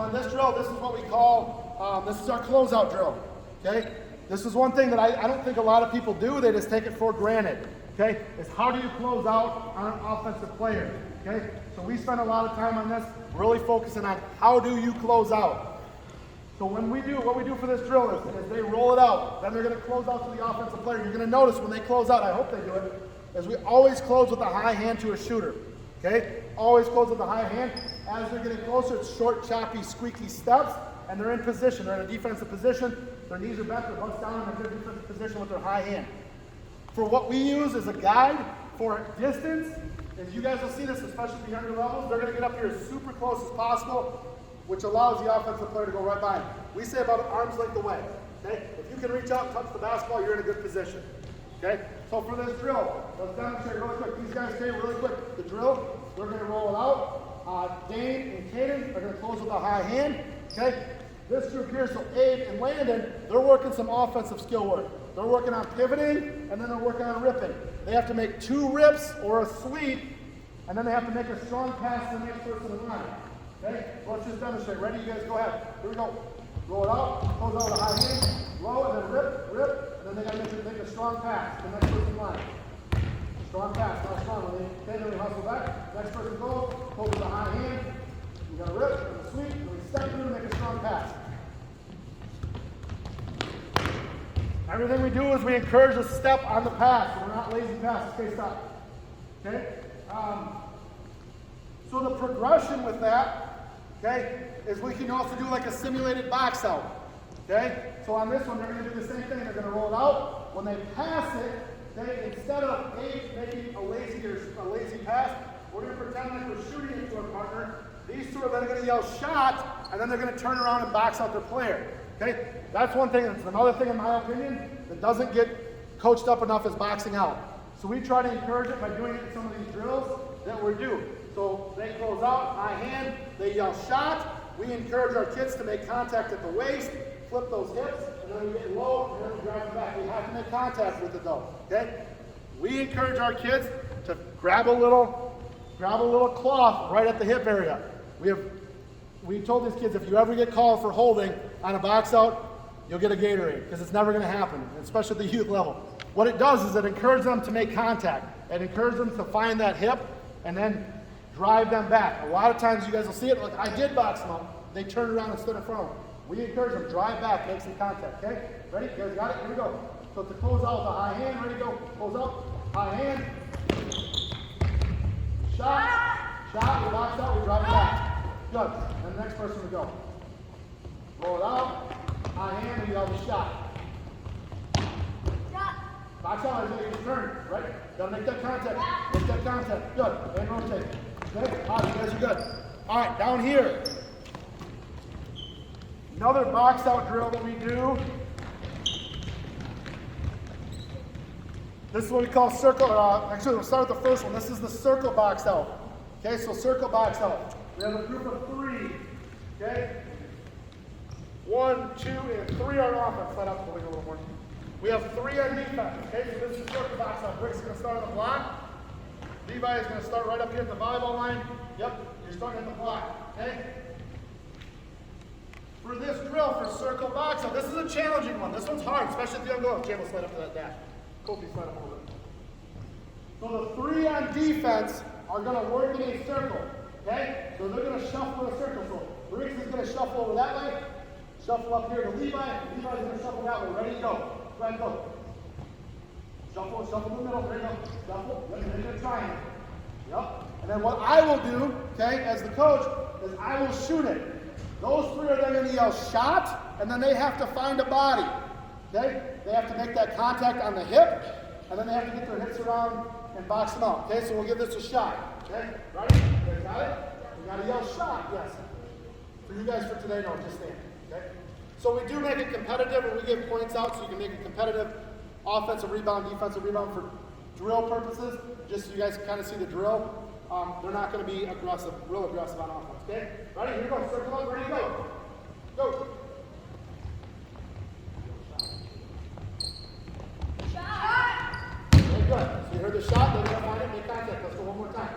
in this drill, this is what we call, this is our closeout drill, okay? This is one thing that I don't think a lot of people do. They just take it for granted, okay? Is how do you close out on an offensive player, okay? So we spend a lot of time on this, really focusing on how do you close out. So when we do, what we do for this drill is they roll it out, then they're going to close out to the offensive player. You're going to notice when they close out, I hope they do it, is we always close with a high hand to a shooter, okay? Always close with a high hand. As they're getting closer, it's short, choppy, squeaky steps, and they're in position. They're in a defensive position. Their knees are bent, they're bust down, and they're in a defensive position with their high hand. For what we use as a guide for distance, as you guys will see this, especially at the younger levels, they're going to get up here as super close as possible, which allows the offensive player to go right by him. We say about an arm's length away. Okay? If you can reach out and touch the basketball, you're in a good position. Okay? So for this drill, let's demonstrate really quick. These guys stay really quick. The drill, we're going to roll it out. Dane and Caden are going to close with a high hand. Okay? This group here, so Abe and Landon, they're working some offensive skill work. They're working on pivoting, and then they're working on ripping. They have to make 2 rips or a sweep, and then they have to make a strong pass to the next person in line. Okay? So let's just demonstrate. Ready? You guys go ahead. Here we go. Roll it out, close out with a high hand, low, and then rip, and then they got to make a strong pass to the next person in line. Strong pass, not strong. When they really hustle back, next person goes, close with a high hand, you got to rip, and a sweep, and we step through and make a strong pass. Everything we do is we encourage a step on the pass, so we're not lazy passes. Okay, stop. Okay? So the progression with that, okay, is we can also do like a simulated box out. Okay? So on this one, they're going to do the same thing. They're going to roll it out. When they pass it, okay, instead of making a lazy pass, we're going to pretend like we're shooting it to our partner. These two are then going to yell shot, and then they're going to turn around and box out their player. Okay? That's one thing. That's another thing, in my opinion, that doesn't get coached up enough is boxing out. So we try to encourage it by doing it in some of these drills that we're due. So they close out, high hand, they yell shot. We encourage our kids to make contact at the waist, flip those hips, and then we get low, and then we drive it back. We have to make contact with it though, okay? We encourage our kids to grab a little cloth right at the hip area. We told these kids, if you ever get called for holding on a box out, you'll get a Gatorade, because it's never going to happen, especially at the youth level. What it does is it encourages them to make contact. It encourages them to find that hip and then drive them back. A lot of times you guys will see it, like I did box them up. They turn around and stood in front of them. We encourage them, drive back, make some contact, okay? Ready? You guys got it? Here we go. So to close out with a high hand, ready to go. Close out, high hand. Shot, we box out, we drive it back. Good. And the next person we go. Roll it out, high hand, and you have a shot. Box out as you turn, right? Gotta make that contact. Make that contact. Good. And rotate. Okay? All right, you guys are good. All right, down here. Another box out drill that we do. This is what we call circle. Actually, we'll start with the first one. This is the circle box out. Okay, so circle box out. We have a group of 3. Okay? 1, 2, and 3 are on offense. Slide out the wing a little more. We have 3 on defense. Okay, so this is circle box out. Rick's going to start on the block. Levi is going to start right up here at the volleyball line. Yep, you're starting at the block. Okay? For this drill, for circle box out, this is a challenging one. This one's hard, especially if you don't go. Jam will slide up to that dash. Kofi, slide up over there. So the 3 on defense are going to work in a circle. Okay? So they're going to shuffle a circle. So Rick's is going to shuffle over that way. Shuffle up here to Levi. Levi's going to shuffle that way. Ready to go. Go ahead and go. Shuffle in the middle. There you go. Shuffle. Then you're going to triangle. Yep. And then what I will do, okay, as the coach, is I will shoot it. Those 3 are then going to yell shot, and then they have to find a body. Okay? They have to make that contact on the hip, and then they have to get their hips around and box them out. Okay? So we'll give this a shot. Okay? Ready? You guys got it? You got to yell shot. Yes. For you guys for today, no, just stand. Okay? So we do make it competitive, and we give points out so you can make it competitive. Offensive rebound, defensive rebound for drill purposes. Just so you guys can kind of see the drill. They're not going to be aggressive, real aggressive on offense. Okay? Ready? Here we go. Circle up. Ready to go. Go. Shot! Very good. So you heard the shot. They're going to find it. Make contact. Let's go one more time.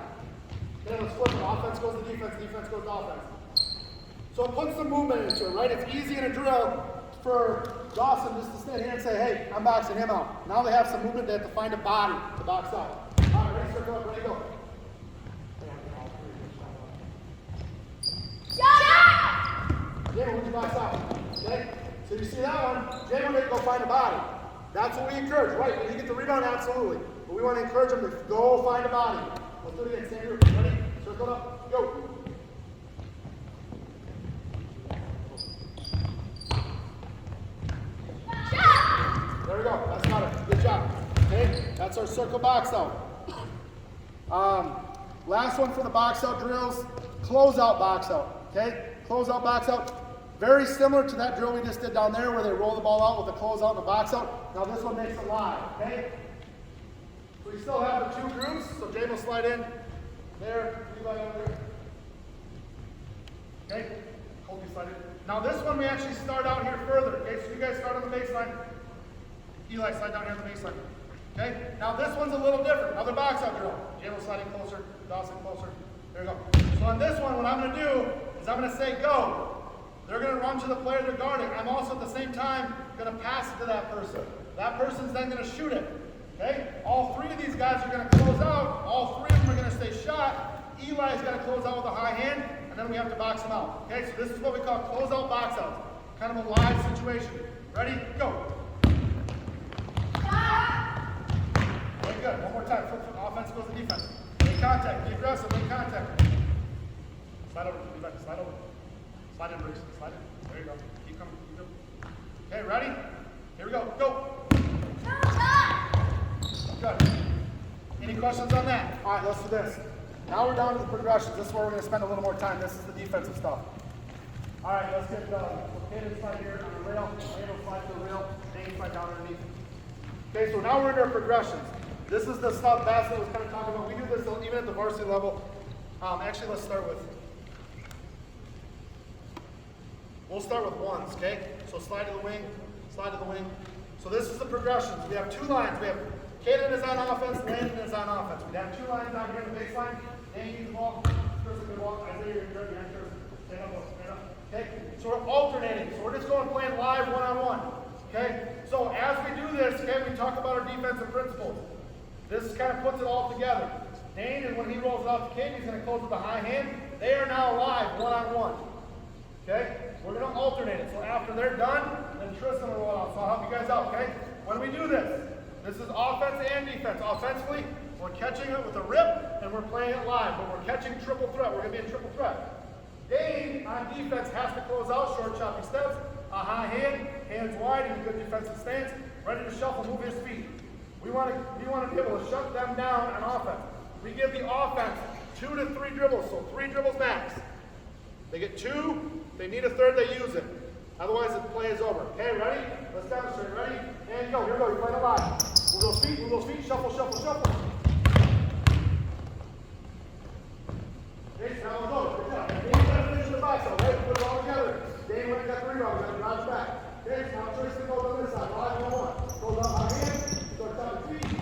Okay, let's flip it. Offense goes to defense. Defense goes to offense. So So it puts some movement into it, right? It's easy in a drill for Dawson just to stand here and say, hey, I'm boxing him out. Now they have some movement, they have to find a body to box out. All right, ready, circle up, ready, go. Jay, would you box out? Okay? So you see that one, Jay wanted to go find a body. That's what we encourage, right? When you get the rebound, absolutely. But we want to encourage them to go find a body. Let's do it again, stand here, ready? Circle up, go. There we go, that's got it, good job. Okay, that's our circle box out. Last one for the box out drills, closeout box out. Okay, closeout box out. Very similar to that drill we just did down there where they roll the ball out with a closeout and a box out. Now this one makes it live, okay? So we still have the two groups, so Jay will slide in there, Levi over there. Okay, Colby slide in. Now this one we actually start out here further, okay? So you guys start on the baseline. Eli, slide down here on the baseline. Okay, now this one's a little different. Another box out drill. Jay will slide in closer, Dawson closer. There we go. So on this one, what I'm going to do is I'm going to say go. They're going to run to the player they're guarding. I'm also at the same time going to pass it to that person. That person's then going to shoot it. Okay? All three of these guys are going to close out. All three of them are going to stay shot. Eli's going to close out with a high hand, and then we have to box them out. Okay? So this is what we call closeout box out. Kind of a live situation. Ready? Go. Very good. One more time. Flip from offense goes to defense. Make contact. Be aggressive. Make contact. Slide over. Slide over. Slide in, Bruce. Slide in. There you go. Keep coming. Keep going. Okay, ready? Here we go. Go. Good. Any questions on that? All right, let's do this. Now we're down to the progressions. This is where we're going to spend a little more time. This is the defensive stuff. All right, let's get Hayden slide here on the rail. Hayden slide to the rail. Hayden slide down underneath. Okay, so now we're into our progressions. This is the stuff Bassett was kind of talking about. We do this even at the varsity level. Actually, let's start with. We'll start with ones, okay? So slide to the wing, slide to the wing. So this is the progressions. We have two lines. We have Caden is on offense, Landon is on offense. We have two lines down here in the baseline. Dan keeps the ball, Tristan can walk. Isaiah, you're good behind Tristan. Stand up, stand up. Okay? So we're alternating. So we're just going playing live one-on-one. Okay? So as we do this, okay, we talk about our defensive principles. This kind of puts it all together. Dane, and when he rolls out to Caden, he's going to close with a high hand. They are now live one-on-one. Okay? We're going to alternate it. So after they're done, then Tristan will roll out. So I'll help you guys out, okay? When we do this, this is offense and defense. Offensively, we're catching it with a rip, and we're playing it live. But we're catching triple threat. We're going to be in triple threat. Dane, on defense, has to close out, short choppy steps, a high hand, hands wide in a good defensive stance, ready to shuffle, move his feet. We want to be able to shut them down on offense. We give the offense 2 to 3 dribbles, so 3 dribbles max. They get 2, they need a third, they use it. Otherwise, the play is over. Okay, ready? Let's demonstrate. Ready? And go. Here we go. You're playing it live. Move those feet. Shuffle, shuffle, shuffle. Okay, so now we'll go. Good job. Dane's got to finish the box out, right? Put it all together. Dane went and got the rebound. We got to drive back. Okay, so now Tristan goes on this side. Live 1-1. Goes up high hand. Starts on his feet.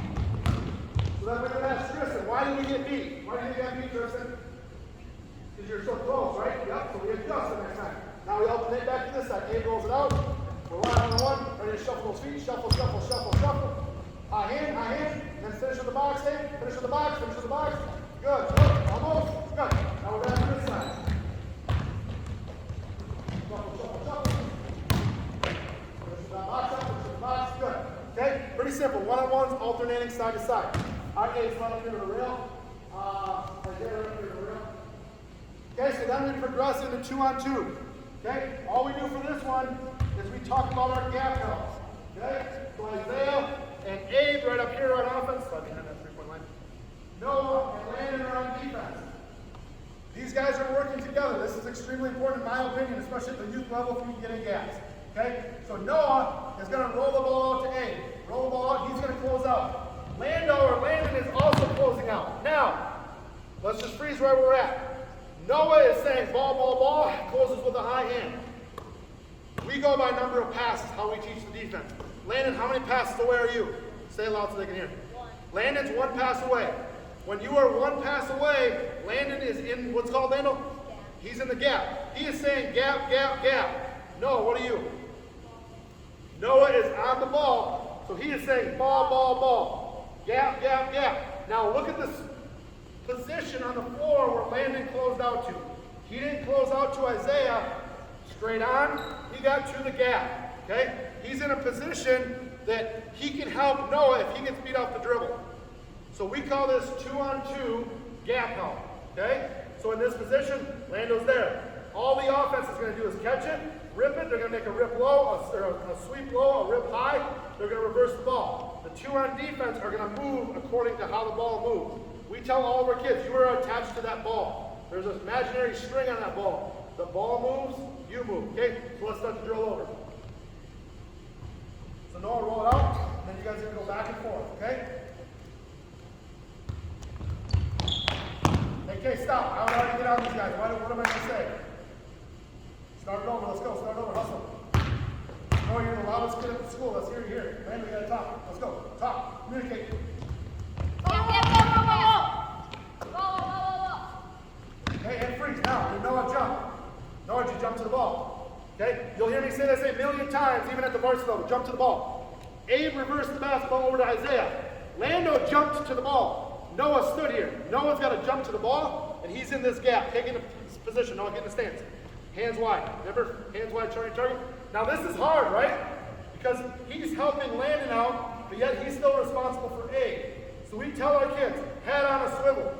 So then we're going to ask Tristan, why did we get beat? Why did we get beat, Tristan? Because you're so close, right? Yep, so we adjust the next time. Now we alternate back to this side. Abe rolls it out. We're one-on-one. Ready to shuffle those feet. Shuffle, shuffle, shuffle, shuffle. High hand. Then finish with the box, Abe. Finish with the box. Good. Almost. Good. Now we're back to this side. Shuffle, shuffle, shuffle. Finish with that box up. Finish with the box. Good. Okay? Pretty simple. One-on-ones alternating side to side. All right, Abe, slide up here to the rail. Right there, right here to the rail. Okay, so then we progress into 2-on-2. Okay, all we do for this one is we talk about our gap helps. Okay, so Isaiah and Abe right up here on offense, slide behind that 3-point line. Noah and Landon are on defense. These guys are working together. This is extremely important in my opinion, especially at the youth level if you get in gaps. Okay, so Noah is going to roll the ball out to Abe. Roll the ball out, he's going to close out. Landon is also closing out. Now, let's just freeze where we're at. Noah is saying ball, closes with a high hand. We go by number of passes, how we teach the defense. Landon, how many passes away are you? Say it loud so they can hear. 1. Landon's 1 pass away. When you are 1 pass away, Landon is in what's called, Landon? Gap. He's in the gap. He is saying gap, gap, gap. Noah, what are you? Noah is on the ball, so he is saying ball, ball, ball. Gap, gap, gap. Now look at this position on the floor where Landon closed out to. He didn't close out to Isaiah straight on. He got to the gap. Okay? He's in a position that he can help Noah if he gets beat off the dribble. So we call this 2-on-2 gap help. Okay? So in this position, Lando's there. All the offense is going to do is catch it, rip it. They're going to make a rip low, a sweep low, a rip high. They're going to reverse the ball. The 2 on defense are going to move according to how the ball moves. We tell all of our kids, you are attached to that ball. There's an imaginary string on that ball. The ball moves, you move. Okay? So let's start the drill over. So Noah, roll it out, and then you guys are going to go back and forth. Okay? Okay, stop. I would already get on these guys. What am I going to say? Start it over. Let's go. Start over. Hustle. No, you're the loudest kid at the school. Let's hear you here. Man, we got to talk. Let's go. Talk. Communicate. Okay, and freeze. Now, you Noah jump. Noah, you jump to the ball. Okay? You'll hear me say this a million times, even at the varsity level. Jump to the ball. Abe reversed the basketball over to Isaiah. Lando jumped to the ball. Noah stood here. Noah's got to jump to the ball, and he's in this gap, taking a position. Noah, get in the stance. Hands wide. Remember? Hands wide, trying to target. Now, this is hard, right? Because he's helping Landon out, but yet he's still responsible for Abe. So we tell our kids, head on a swivel.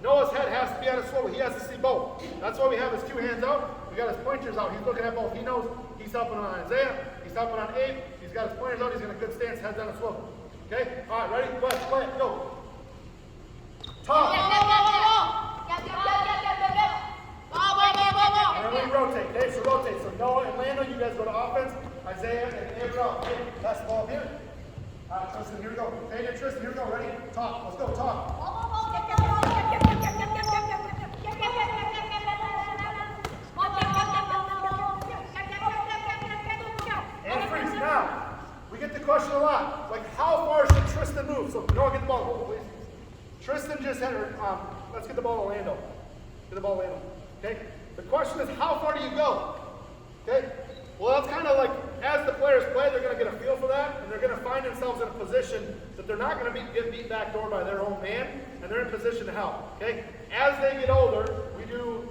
Noah's head has to be on a swivel. He has to see both. That's why we have his 2 hands out. We got his pointers out. He's looking at both. He knows he's helping on Isaiah. He's helping on Abe. He's got his pointers out. He's in a good stance. Head's on a swivel. Okay? All right, ready? Go ahead. Play it. Go. Talk. And then we rotate. Okay? So rotate. So Noah and Lando, you guys go to offense. Isaiah and Abe are out. Okay? Pass the ball here. All right, Tristan, here we go. Hey, Tristan, here we go. Ready? Talk. Let's go. Talk. And freeze. Now, we get the question a lot. Like, how far should Tristan move? So, Noah, get the ball. Hold, please. Tristan just had her. Let's get the ball to Lando. Get the ball to Lando. Okay? The question is, how far do you go? Okay? Well, that's kind of like, as the players play, they're going to get a feel for that, and they're going to find themselves in a position that they're not going to get beat back door by their own man, and they're in position to help. Okay? As they get older, we do,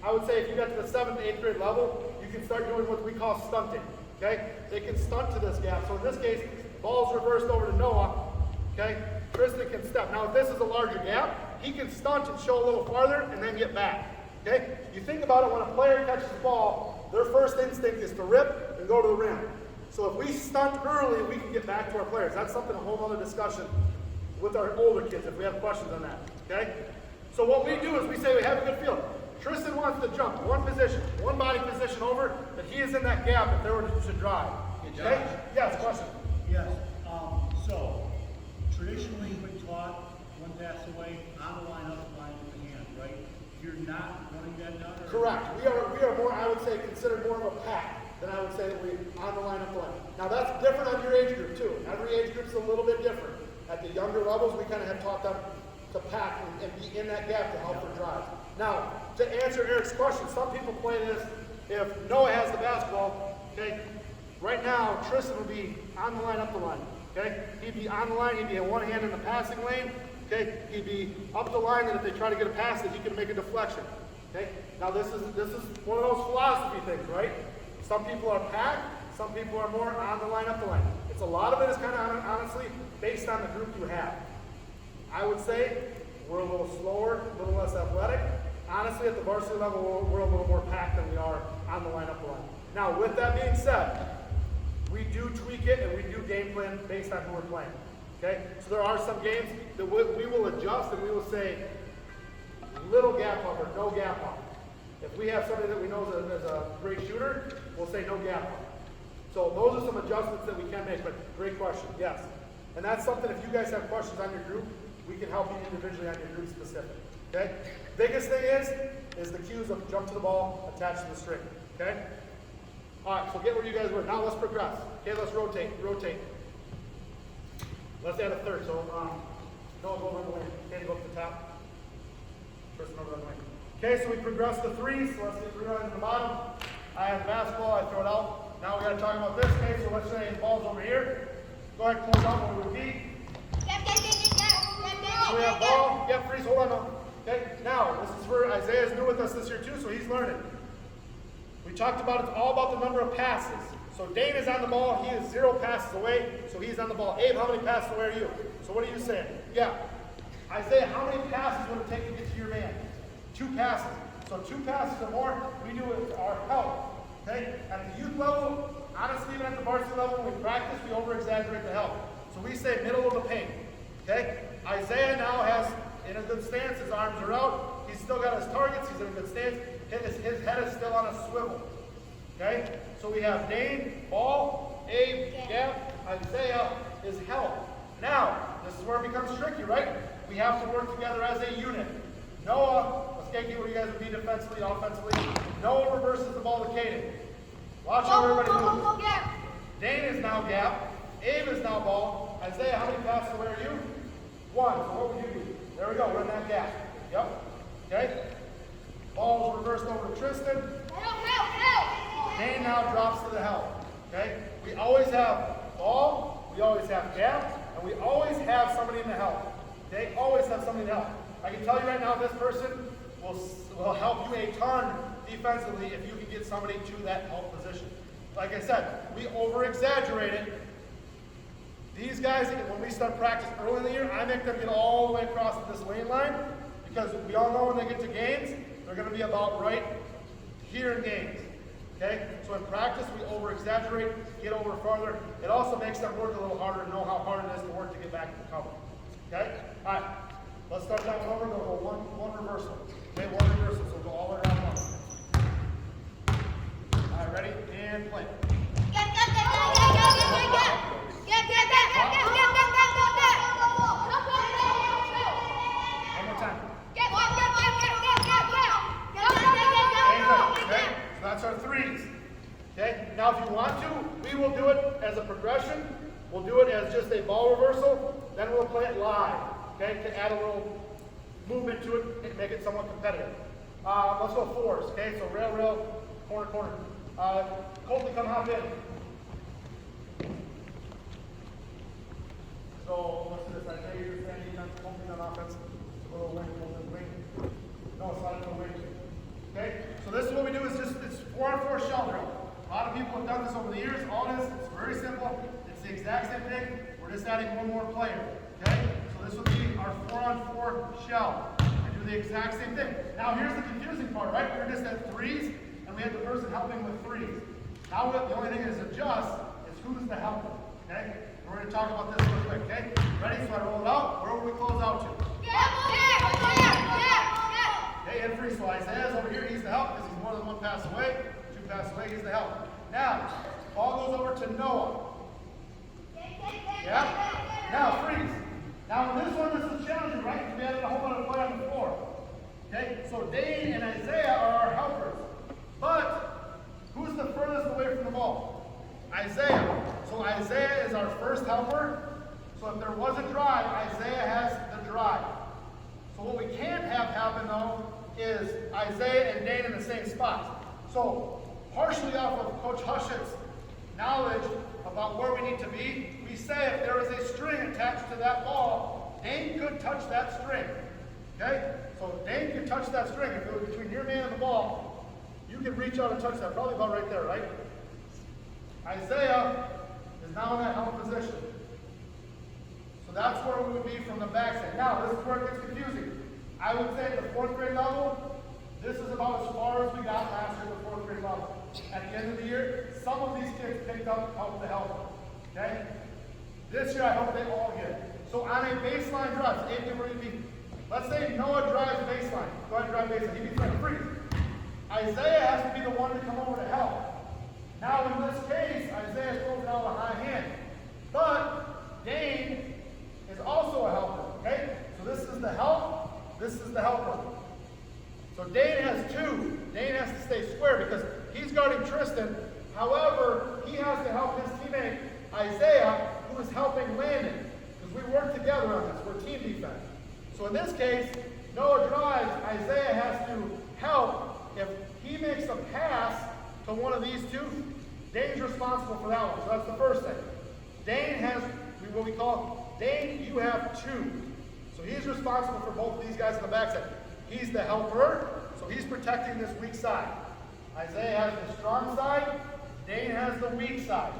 I would say if you got to the 7th, 8th grade level, you can start doing what we call stunting. Okay? They can stunt to this gap. So in this case, ball's reversed over to Noah. Okay? Tristan can step. Now, if this is a larger gap, he can stunt and show a little farther and then get back. Okay? You think about it, when a player catches the ball, their first instinct is to rip and go to the rim. So if we stunt early, we can get back to our players. That's something, a whole other discussion with our older kids if we have questions on that. Okay? So what we do is we say we have a good feel. Tristan wants to jump one position, one body position over, that he is in that gap if they were to drive. Okay? Yes, question. Yes. So traditionally we taught one pass away on the line, up the line with the hand, right? You're not running that down? Correct. We are more, I would say, considered more of a pack than I would say that we on the line, up the line. Now that's different on your age group too. Every age group's a little bit different. At the younger levels, we kind of have taught them to pack and be in that gap to help for drives. Now, to answer Eric's question, some people play this if Noah has the basketball, okay? Right now, Tristan would be on the line, up the line, okay? He'd be on the line, he'd be in one hand in the passing lane, okay? He'd be up the line, and if they try to get a pass, that he can make a deflection, okay? Now, this is one of those philosophy things, right? Some people are packed, some people are more on the line, up the line. It's a lot of it is kind of honestly based on the group you have. I would say we're a little slower, a little less athletic. Honestly, at the varsity level, we're a little more packed than we are on the line, up the line. Now, with that being said, we do tweak it and we do game plan based on who we're playing. Okay? So there are some games that we will adjust and we will say little gap up or no gap up. If we have somebody that we know is a great shooter, we'll say no gap up. So those are some adjustments that we can make, but great question, yes. And that's something, if you guys have questions on your group, we can help you individually on your group specific. Okay? Biggest thing is the cues of jump to the ball, attach to the string. Okay? Alright, so get where you guys were. Now let's progress. Okay, let's rotate. Let's add a third. So Noah, go over the wing. Okay, go up to the top. Tristan over the wing. Okay, so we progress to threes. So let's get 3 lines in the bottom. I have basketball, I throw it out. Now we got to talk about this. Okay, so let's say the ball's over here. Go ahead and close out where we would be. So we have ball. Yep, freeze, hold on now. Okay, now this is where Isaiah's new with us this year too, so he's learning. We talked about it's all about the number of passes. So Dane is on the ball, he is 0 passes away, so he's on the ball. Abe, how many passes away are you? So what are you saying? Yeah. Isaiah, how many passes would it take to get to your man? 2 passes. So 2 passes or more, we do it with our help. Okay? At the youth level, honestly, even at the varsity level, when we practice, we over-exaggerate the help. So we say middle of the paint. Okay? Isaiah now has, in a good stance, his arms are out. He's still got his targets, he's in a good stance. His head is still on a swivel. Okay? So we have Dane, ball, Abe, gap, Isaiah is help. Now, this is where it becomes tricky, right? We have to work together as a unit. Noah, let's get where you guys would be defensively, offensively. Noah reverses the ball to Caden. Watch how everybody moves. Dane is now gap. Abe is now ball. Isaiah, how many passes away are you? 1. So what would you do? There we go. We're in that gap. Yep. Okay. Ball is reversed over to Tristan. Dane now drops to the help. Okay. We always have ball. We always have gap. And we always have somebody in the help. Okay. Always have somebody in the help. I can tell you right now, this person will help you a ton defensively if you can get somebody to that help position. Like I said, we over-exaggerate it. These guys, when we start practice early in the year, I make them get all the way across this lane line because we all know when they get to games, they're going to be about right here in games. Okay? So in practice, we over-exaggerate, get over farther. It also makes them work a little harder and know how hard it is to work to get back to the cover. Okay? All right. Let's start that one over. We'll go one reversal. Okay, 1 reversal. So we'll go all the way around once. All right, ready? And play. One more time. Okay, so that's our threes. Okay, now if you want to, we will do it as a progression. We'll do it as just a ball reversal. Then we'll play it live. Okay, to add a little movement to it and make it somewhat competitive. Let's go 4s. Okay, so rail, rail, corner, corner. Colton, come hop in. So let's do this. I know you're standing defense, Colton on offense. A little wing, wing. No, slide it to the wing. Okay, so this is what we do. Is just it's 4-on-4 shell drill. A lot of people have done this over the years. All it is, it's very simple. It's the exact same thing. We're just adding one more player. Okay, so this will be our 4-on-4 shell. I do the exact same thing. Now here's the confusing part, right? We're just at 3s, and we have the person helping with 3s. Now the only thing is adjust is who's the helper. Okay, we're going to talk about this real quick. Okay, ready? So I roll it out. Where will we close out to? Okay, and free. So Isaiah's over here. He's the help because he's more than 1 pass away. 2 passes away. He's the help. Now ball goes over to Noah. Yeah. Now freeze. Now in this one, this is challenging, right? Because we added a whole lot of play on the floor. Okay, so Dane and Isaiah are our helpers. But who's the furthest away from the ball? Isaiah. So Isaiah is our first helper. So if there was a drive, Isaiah has the drive. So what we can't have happen though is Isaiah and Dane in the same spot. So partially off of Coach Hush's knowledge about where we need to be, we say if there is a string attached to that ball, Dane could touch that string. Okay? So Dane can touch that string. If it was between your man and the ball, you can reach out and touch that. Probably about right there, right? Isaiah is now in that help position. So that's where we would be from the backside. Now, this is where it gets confusing. I would say at the 4th grade level, this is about as far as we got last year at the 4th grade level. At the end of the year, some of these kids picked up help to help. Okay? This year, I hope they all get it. So on a baseline drive, let's say Noah drives baseline. Go ahead and drive baseline. He beats like freeze. Isaiah has to be the one to come over to help. Now in this case, Isaiah throws out a high hand. But Dane is also a helper. Okay? So this is the help, this is the helper. So Dane has 2. Dane has to stay square because he's guarding Tristan. However, he has to help his teammate Isaiah, who is helping Landon. Because we work together on this. We're team defense. So in this case, Noah drives, Isaiah has to help. If he makes a pass to one of these two, Dane's responsible for that one. So that's the first thing. Dane has what we call, Dane, you have two. So he's responsible for both of these guys on the backside. He's the helper, so he's protecting this weak side. Isaiah has the strong side, Dane has the weak side.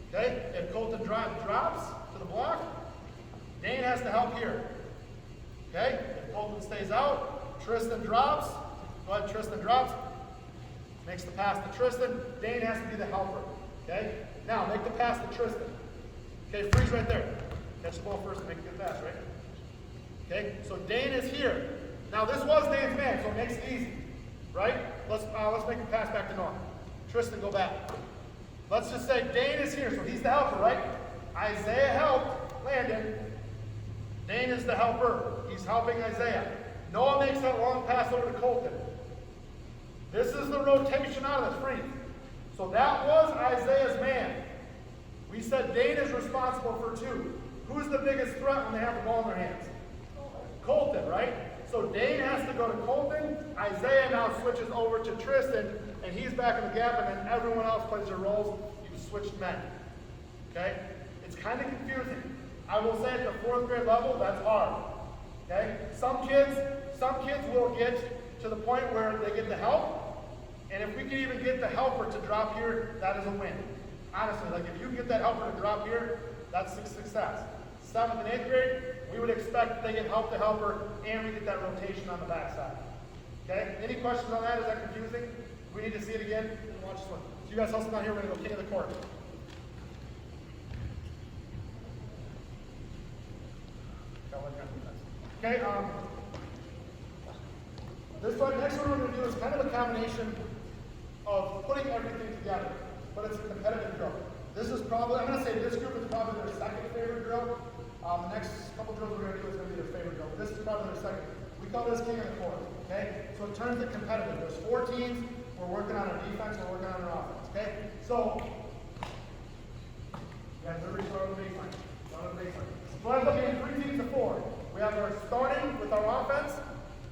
Okay? If Colton drops to the block, Dane has to help here. Okay? If Colton stays out, Tristan drops. Go ahead, Tristan drops. Makes the pass to Tristan. Dane has to be the helper. Okay? Now, make the pass to Tristan. Okay, freeze right there. Catch the ball first and make a good pass, right? Okay, so Dane is here. Now, this was Dane's man, so it makes it easy. Right? Let's make a pass back to Noah. Tristan, go back. Let's just say Dane is here, so he's the helper, right? Isaiah helped Landon. Dane is the helper. He's helping Isaiah. Noah makes that long pass over to Colton. This is the rotation out of this free. So that was Isaiah's man. We said Dane is responsible for two. Who's the biggest threat when they have the ball in their hands? Colton, right? So Dane has to go to Colton. Isaiah now switches over to Tristan, and he's back in the gap, and then everyone else plays their roles. You switched men. Okay? It's kind of confusing. I will say at the 4th grade level, that's hard. Okay? Some kids will get to the point where they get the help, and if we can even get the helper to drop here, that is a win. Honestly, like if you can get that helper to drop here, that's success. 7th and 8th grade, we would expect they get help to helper, and we get that rotation on the backside. Okay? Any questions on that? Is that confusing? We need to see it again and watch this one. So you guys hustle down here. We're going to go king of the court. Okay, this one, next one we're going to do is kind of a combination of putting everything together, but it's a competitive drill. This is probably, I'm going to say this group is probably their second favorite drill. The next couple drills we're going to do is going to be their favorite drill. This is probably their second. We call this king of the court, okay? So it turns it competitive. There's 4 teams. We're working on our defense. We're working on our offense, okay? So, you guys are reaching on the baseline. On the baseline. So I'm looking at 3 teams of 4. We have our starting with our offense.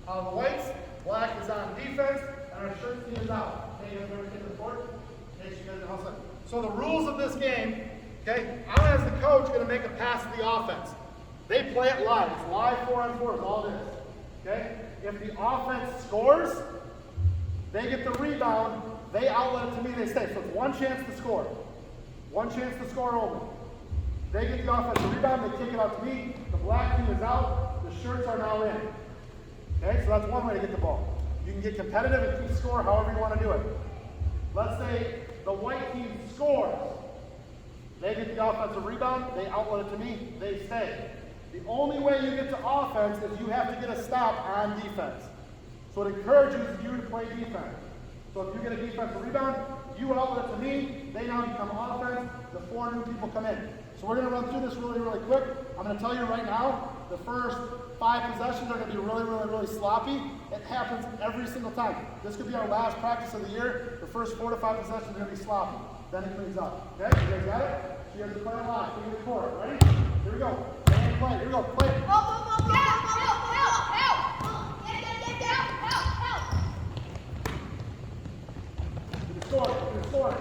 The whites, black is on defense, and our shirt team is out. Okay, you guys remember king of the court? Okay, so you guys know also. So the rules of this game, okay, I'm as the coach going to make a pass to the offense. They play it live. It's live 4-on-4 is all it is. Okay? If the offense scores, they get the rebound, they outlet it to me, they stay. So it's one chance to score. One chance to score only. They get the offensive rebound, they kick it out to me, the black team is out, the shirts are now in. Okay, so that's one way to get the ball. You can get competitive and keep score however you want to do it. Let's say the white team scores. They get the offensive rebound, they outlet it to me, they stay. The only way you get to offense is you have to get a stop on defense. So it encourages you to play defense. So if you get a defensive rebound, you outlet it to me, they now become offense, the 4 new people come in. So we're going to run through this really, really quick. I'm going to tell you right now, the first 5 possessions are going to be really, really, really sloppy. It happens every single time. This could be our last practice of the year. The first 4 to 5 possessions are going to be sloppy. Then it cleans up. Okay? You guys got it? So you guys are playing live. King of the court. Ready? Here we go. And play. Here we go. Play it. Good score. Good score.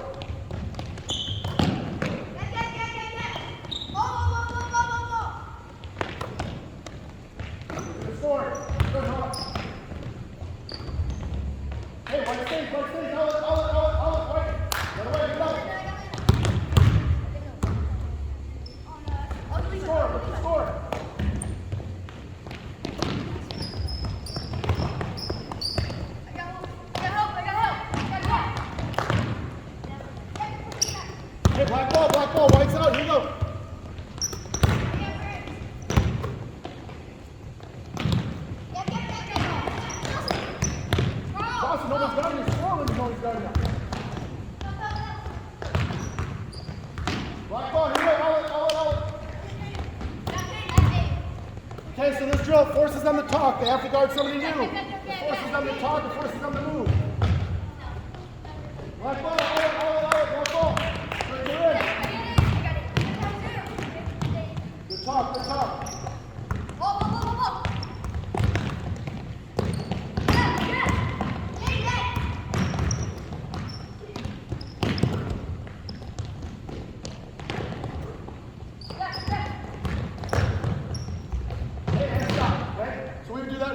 Good score. Good hop. Hey, white stays. Outlet, white. Get away, get out. Good score. Good score. Hey, black ball, white's out, here you go. Boston, no one's got any score when you know he's got enough. Black ball, here you go, outlet. Okay, so this drill forces them to talk. They have to guard somebody new. It forces them to talk, it forces them to move. Black ball, outlet, black ball. You're in. Good talk, good talk.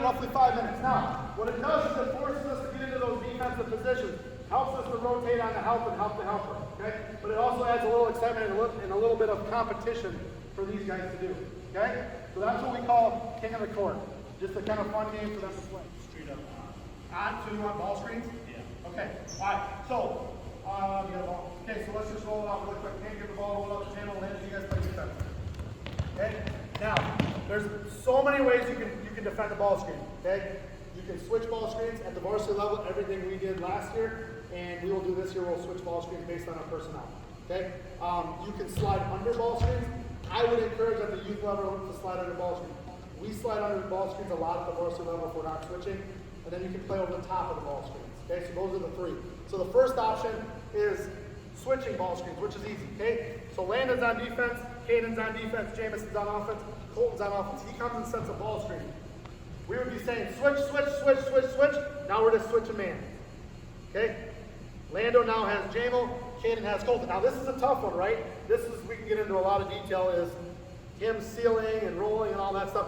roughly 5 minutes. Now, what it does is it forces us to get into those defensive positions, helps us to rotate on the help and help the helper, okay? But it also adds a little excitement and a little bit of competition for these guys to do, okay? So that's what we call king of the court. Just a kind of fun game for them to play. Straight up on. On, so you want ball screens? Yeah. Okay, all right, so, we got a ball. Okay, so let's just roll it out really quick. Can't get the ball, roll out the channel, and you guys play defense. Okay, now, there's so many ways you can defend the ball screen, okay? You can switch ball screens at the varsity level, everything we did last year, and we will do this year, we'll switch ball screens based on our personnel, okay? You can slide under ball screens. I would encourage at the youth level to slide under ball screens. We slide under the ball screens a lot at the varsity level if we're not switching, and then you can play over the top of the ball screens, okay? So those are the three. So the first option is switching ball screens, which is easy, okay? So Landon's on defense, Caden's on defense, Jameson's on offense, Colton's on offense. He comes and sets a ball screen. We would be saying switch, switch, switch, switch, switch. Now we're just switching man. Okay? Lando now has Jamel, Caden has Colton. Now this is a tough one, right? This is, we can get into a lot of detail, is him sealing and rolling and all that stuff.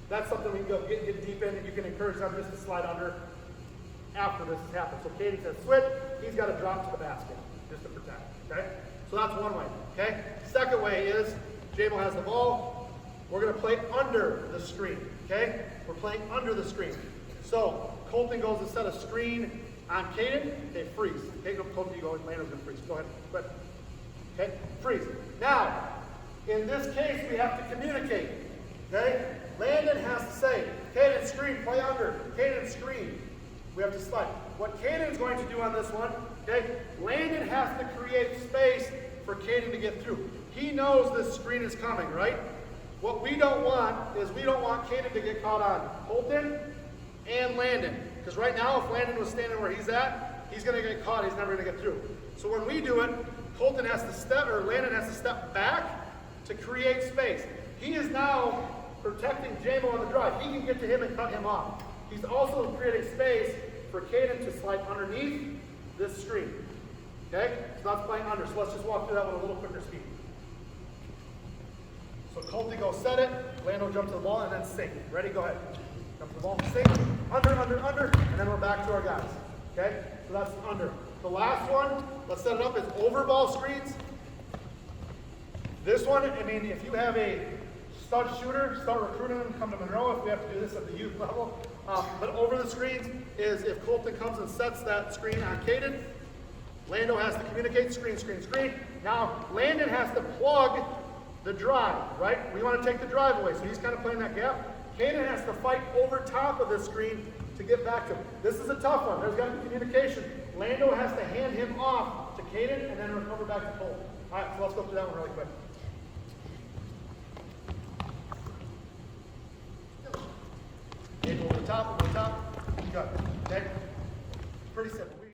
That's something we can go get deep in, and you can encourage them just to slide under after this has happened. So Caden says switch, he's got to drop to the basket just to protect, okay? So that's one way, okay? Second way is, Jamel has the ball, we're going to play under the screen, okay? We're playing under the screen. So Colton goes to set a screen on Caden, okay, freeze. Okay, Colton, you go, Lando's going to freeze. Go ahead, okay, freeze. Now, in this case, we have to communicate, okay? Landon has to say, Caden screen, play under, Caden screen. We have to slide. What Caden's going to do on this one, okay, Landon has to create space for Caden to get through. He knows this screen is coming, right? What we don't want is we don't want Caden to get caught on Colton and Landon. Because right now, if Landon was standing where he's at, he's going to get caught, he's never going to get through. So when we do it, Colton has to step, or Landon has to step back to create space. He is now protecting Jamel on the drive. He can get to him and cut him off. He's also creating space for Caden to slide underneath this screen. Okay? So that's playing under. So let's just walk through that with a little quicker speed. So Colton goes set it, Lando jump to the ball, and then sink. Ready? Go ahead. Jump to the ball, sink, under, and then we're back to our guys. Okay? So that's under. The last one, let's set it up, is over ball screens. This one, I mean, if you have a stud shooter, start recruiting them, come to Monroe if we have to do this at the youth level. But over the screens is if Colton comes and sets that screen on Caden, Lando has to communicate, screen, screen, screen. Now, Landon has to plug the drive, right? We want to take the drive away, so he's kind of playing that gap. Caden has to fight over top of the screen to get back to him. This is a tough one. There's got to be communication. Lando has to hand him off to Caden and then recover back to Colton. All right, so let's go through that one really quick. Over the top, you got it. Okay? Pretty simple.